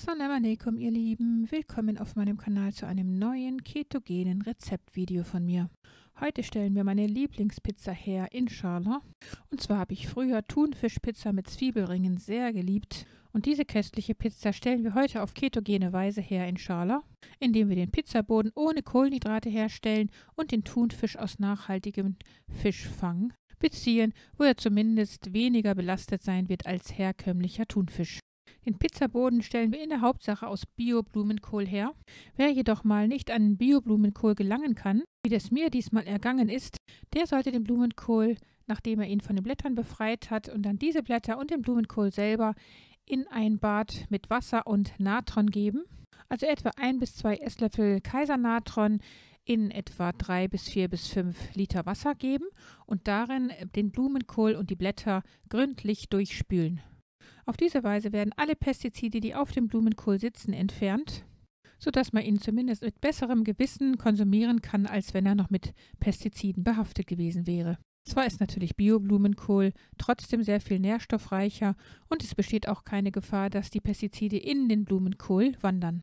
Assalamu alaikum, ihr Lieben. Willkommen auf meinem Kanal zu einem neuen ketogenen Rezeptvideo von mir. Heute stellen wir meine Lieblingspizza her, inshallah. Und zwar habe ich früher Thunfischpizza mit Zwiebelringen sehr geliebt. Und diese köstliche Pizza stellen wir heute auf ketogene Weise her, inshallah, indem wir den Pizzaboden ohne Kohlenhydrate herstellen und den Thunfisch aus nachhaltigem Fischfang beziehen, wo er zumindest weniger belastet sein wird als herkömmlicher Thunfisch. Den Pizzaboden stellen wir in der Hauptsache aus Bio-Blumenkohl her. Wer jedoch mal nicht an Bio-Blumenkohl gelangen kann, wie das mir diesmal ergangen ist, der sollte den Blumenkohl, nachdem er ihn von den Blättern befreit hat, und dann diese Blätter und den Blumenkohl selber in ein Bad mit Wasser und Natron geben. Also etwa 1 bis 2 Esslöffel Kaisernatron in etwa 3 bis 4 bis 5 Liter Wasser geben und darin den Blumenkohl und die Blätter gründlich durchspülen. Auf diese Weise werden alle Pestizide, die auf dem Blumenkohl sitzen, entfernt, sodass man ihn zumindest mit besserem Gewissen konsumieren kann, als wenn er noch mit Pestiziden behaftet gewesen wäre. Zwar ist natürlich Bio-Blumenkohl trotzdem sehr viel nährstoffreicher und es besteht auch keine Gefahr, dass die Pestizide in den Blumenkohl wandern.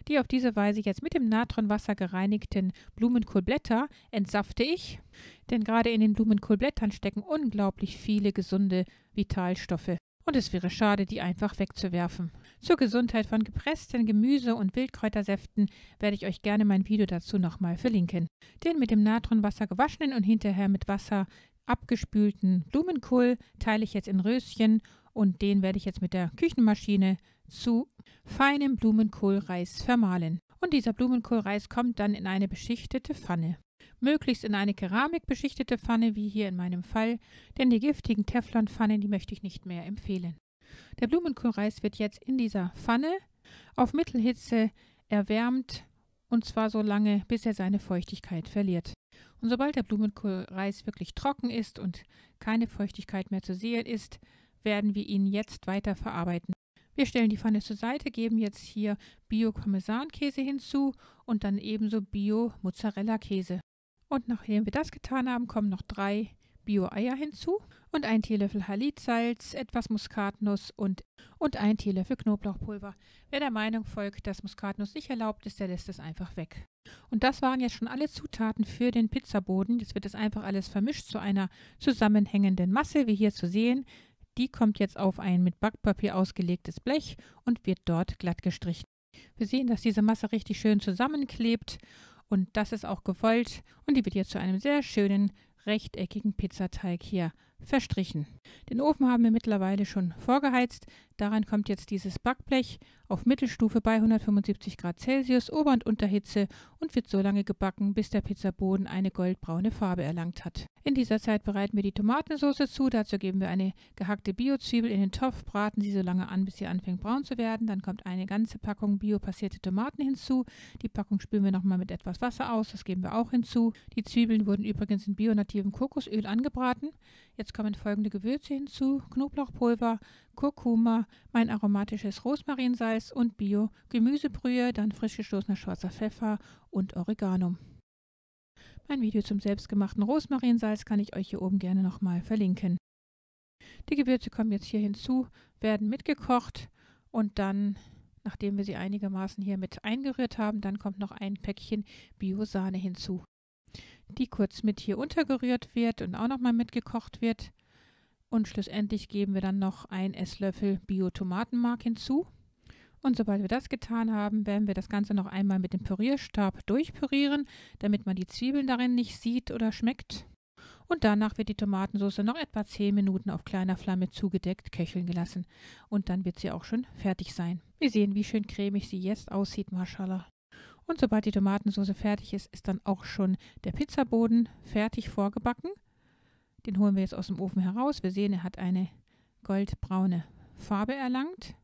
Die auf diese Weise jetzt mit dem Natronwasser gereinigten Blumenkohlblätter entsafte ich, denn gerade in den Blumenkohlblättern stecken unglaublich viele gesunde Vitalstoffe und es wäre schade, die einfach wegzuwerfen. Zur Gesundheit von gepressten Gemüse- und Wildkräutersäften werde ich euch gerne mein Video dazu nochmal verlinken. Den mit dem Natronwasser gewaschenen und hinterher mit Wasser abgespülten Blumenkohl teile ich jetzt in Röschen und den werde ich jetzt mit der Küchenmaschine zu feinem Blumenkohlreis vermahlen. Und dieser Blumenkohlreis kommt dann in eine beschichtete Pfanne. Möglichst in eine keramikbeschichtete Pfanne, wie hier in meinem Fall, denn die giftigen Teflonpfannen, die möchte ich nicht mehr empfehlen. Der Blumenkohlreis wird jetzt in dieser Pfanne auf Mittelhitze erwärmt und zwar so lange, bis er seine Feuchtigkeit verliert. Und sobald der Blumenkohlreis wirklich trocken ist und keine Feuchtigkeit mehr zu sehen ist, werden wir ihn jetzt weiter verarbeiten. Wir stellen die Pfanne zur Seite, geben jetzt hier Bio-Parmesankäse hinzu und dann ebenso Bio-Mozzarella-Käse. Und nachdem wir das getan haben, kommen noch 3 Bio-Eier hinzu und 1 Teelöffel Halid-Salz, etwas Muskatnuss und 1 Teelöffel Knoblauchpulver. Wer der Meinung folgt, dass Muskatnuss nicht erlaubt ist, der lässt es einfach weg. Und das waren jetzt schon alle Zutaten für den Pizzaboden. Jetzt wird es einfach alles vermischt zu einer zusammenhängenden Masse, wie hier zu sehen. Die kommt jetzt auf ein mit Backpapier ausgelegtes Blech und wird dort glatt gestrichen. Wir sehen, dass diese Masse richtig schön zusammenklebt und das ist auch gewollt und die wird jetzt zu einem sehr schönen rechteckigen Pizzateig hier verstrichen. Den Ofen haben wir mittlerweile schon vorgeheizt. Daran kommt jetzt dieses Backblech auf Mittelstufe bei 175 Grad Celsius, Ober- und Unterhitze und wird so lange gebacken, bis der Pizzaboden eine goldbraune Farbe erlangt hat. In dieser Zeit bereiten wir die Tomatensauce zu. Dazu geben wir eine gehackte Bio-Zwiebel in den Topf, braten sie so lange an, bis sie anfängt braun zu werden. Dann kommt eine ganze Packung bio-passierte Tomaten hinzu. Die Packung spülen wir nochmal mit etwas Wasser aus, das geben wir auch hinzu. Die Zwiebeln wurden übrigens in bio-nativem Kokosöl angebraten. Jetzt kommen folgende Gewürze hinzu: Knoblauchpulver, Kurkuma, mein aromatisches Rosmarinsalz und Bio-Gemüsebrühe, dann frisch gestoßener schwarzer Pfeffer und Oregano. Mein Video zum selbstgemachten Rosmarinsalz kann ich euch hier oben gerne nochmal verlinken. Die Gewürze kommen jetzt hier hinzu, werden mitgekocht und dann, nachdem wir sie einigermaßen hier mit eingerührt haben, dann kommt noch ein Päckchen Bio-Sahne hinzu, die kurz mit hier untergerührt wird und auch nochmal mitgekocht wird. Und schlussendlich geben wir dann noch 1 Esslöffel Bio-Tomatenmark hinzu. Und sobald wir das getan haben, werden wir das Ganze noch einmal mit dem Pürierstab durchpürieren, damit man die Zwiebeln darin nicht sieht oder schmeckt. Und danach wird die Tomatensauce noch etwa 10 Minuten auf kleiner Flamme zugedeckt köcheln gelassen. Und dann wird sie auch schon fertig sein. Wir sehen, wie schön cremig sie jetzt aussieht, Mashallah. Und sobald die Tomatensauce fertig ist, ist dann auch schon der Pizzaboden fertig vorgebacken. Den holen wir jetzt aus dem Ofen heraus. Wir sehen, er hat eine goldbraune Farbe erlangt.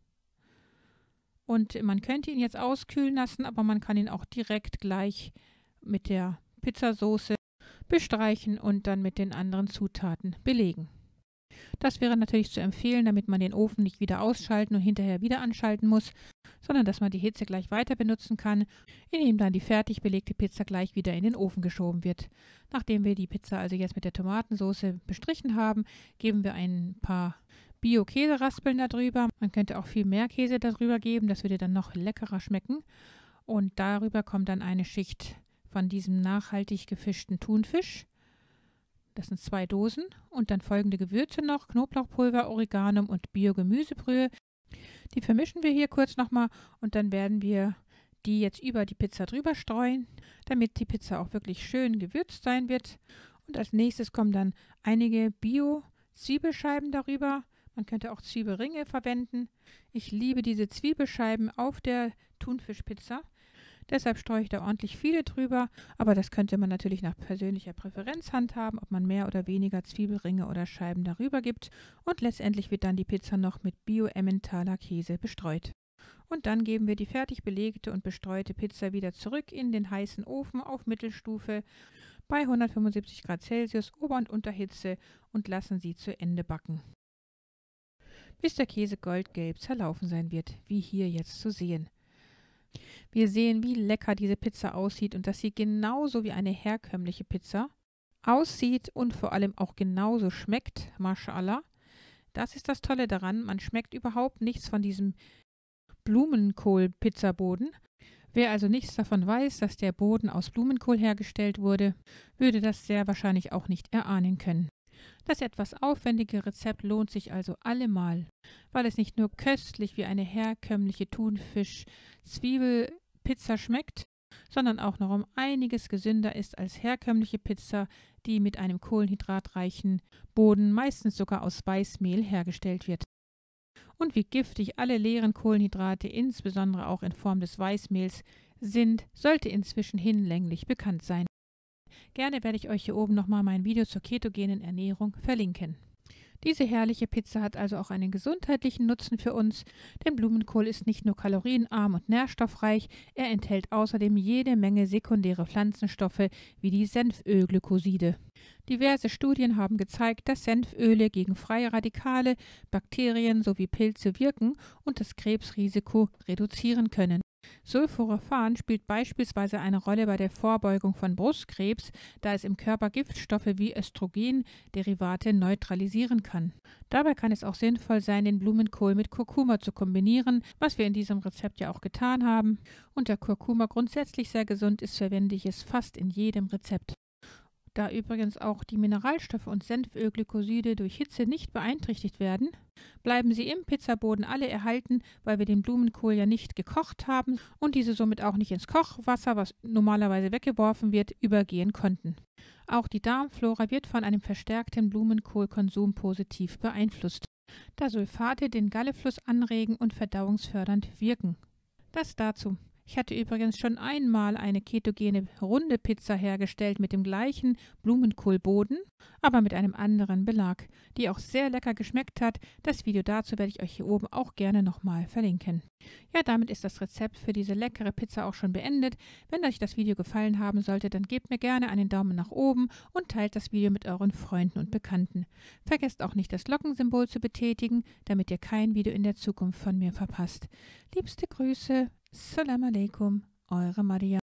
Und man könnte ihn jetzt auskühlen lassen, aber man kann ihn auch direkt gleich mit der Pizzasauce bestreichen und dann mit den anderen Zutaten belegen. Das wäre natürlich zu empfehlen, damit man den Ofen nicht wieder ausschalten und hinterher wieder anschalten muss, sondern dass man die Hitze gleich weiter benutzen kann, indem dann die fertig belegte Pizza gleich wieder in den Ofen geschoben wird. Nachdem wir die Pizza also jetzt mit der Tomatensauce bestrichen haben, geben wir ein paar Bio-Käseraspeln darüber. Man könnte auch viel mehr Käse darüber geben, das würde dann noch leckerer schmecken. Und darüber kommt dann eine Schicht von diesem nachhaltig gefischten Thunfisch. Das sind 2 Dosen. Und dann folgende Gewürze noch: Knoblauchpulver, Oreganum und Bio-Gemüsebrühe. Die vermischen wir hier kurz nochmal und dann werden wir die jetzt über die Pizza drüber streuen, damit die Pizza auch wirklich schön gewürzt sein wird. Und als nächstes kommen dann einige Bio-Zwiebelscheiben darüber. Man könnte auch Zwiebelringe verwenden. Ich liebe diese Zwiebelscheiben auf der Thunfischpizza. Deshalb streue ich da ordentlich viele drüber, aber das könnte man natürlich nach persönlicher Präferenz handhaben, ob man mehr oder weniger Zwiebelringe oder Scheiben darüber gibt. Und letztendlich wird dann die Pizza noch mit Bio-Emmentaler Käse bestreut. Und dann geben wir die fertig belegte und bestreute Pizza wieder zurück in den heißen Ofen auf Mittelstufe bei 175 Grad Celsius Ober- und Unterhitze und lassen sie zu Ende backen, bis der Käse goldgelb zerlaufen sein wird, wie hier jetzt zu sehen. Wir sehen, wie lecker diese Pizza aussieht und dass sie genauso wie eine herkömmliche Pizza aussieht und vor allem auch genauso schmeckt. Mashallah. Das ist das Tolle daran, man schmeckt überhaupt nichts von diesem Blumenkohl-Pizzaboden. Wer also nichts davon weiß, dass der Boden aus Blumenkohl hergestellt wurde, würde das sehr wahrscheinlich auch nicht erahnen können. Das etwas aufwendige Rezept lohnt sich also allemal, weil es nicht nur köstlich wie eine herkömmliche Thunfisch-Zwiebelpizza schmeckt, sondern auch noch um einiges gesünder ist als herkömmliche Pizza, die mit einem kohlenhydratreichen Boden, meistens sogar aus Weißmehl, hergestellt wird. Und wie giftig alle leeren Kohlenhydrate, insbesondere auch in Form des Weißmehls, sind, sollte inzwischen hinlänglich bekannt sein. Gerne werde ich euch hier oben nochmal mein Video zur ketogenen Ernährung verlinken. Diese herrliche Pizza hat also auch einen gesundheitlichen Nutzen für uns, denn Blumenkohl ist nicht nur kalorienarm und nährstoffreich, er enthält außerdem jede Menge sekundäre Pflanzenstoffe wie die Senfölglykoside. Diverse Studien haben gezeigt, dass Senföle gegen freie Radikale, Bakterien sowie Pilze wirken und das Krebsrisiko reduzieren können. Sulforaphan spielt beispielsweise eine Rolle bei der Vorbeugung von Brustkrebs, da es im Körper Giftstoffe wie Östrogenderivate neutralisieren kann. Dabei kann es auch sinnvoll sein, den Blumenkohl mit Kurkuma zu kombinieren, was wir in diesem Rezept ja auch getan haben. Und da Kurkuma grundsätzlich sehr gesund ist, verwende ich es fast in jedem Rezept. Da übrigens auch die Mineralstoffe und Senfölglykoside durch Hitze nicht beeinträchtigt werden, bleiben sie im Pizzaboden alle erhalten, weil wir den Blumenkohl ja nicht gekocht haben und diese somit auch nicht ins Kochwasser, was normalerweise weggeworfen wird, übergehen konnten. Auch die Darmflora wird von einem verstärkten Blumenkohlkonsum positiv beeinflusst, da Sulfate den Gallefluss anregen und verdauungsfördernd wirken. Das dazu. Ich hatte übrigens schon einmal eine ketogene runde Pizza hergestellt mit dem gleichen Blumenkohlboden, aber mit einem anderen Belag, die auch sehr lecker geschmeckt hat. Das Video dazu werde ich euch hier oben auch gerne nochmal verlinken. Ja, damit ist das Rezept für diese leckere Pizza auch schon beendet. Wenn euch das Video gefallen haben sollte, dann gebt mir gerne einen Daumen nach oben und teilt das Video mit euren Freunden und Bekannten. Vergesst auch nicht, das Glockensymbol zu betätigen, damit ihr kein Video in der Zukunft von mir verpasst. Liebste Grüße. Assalamu alaikum, eure Maria.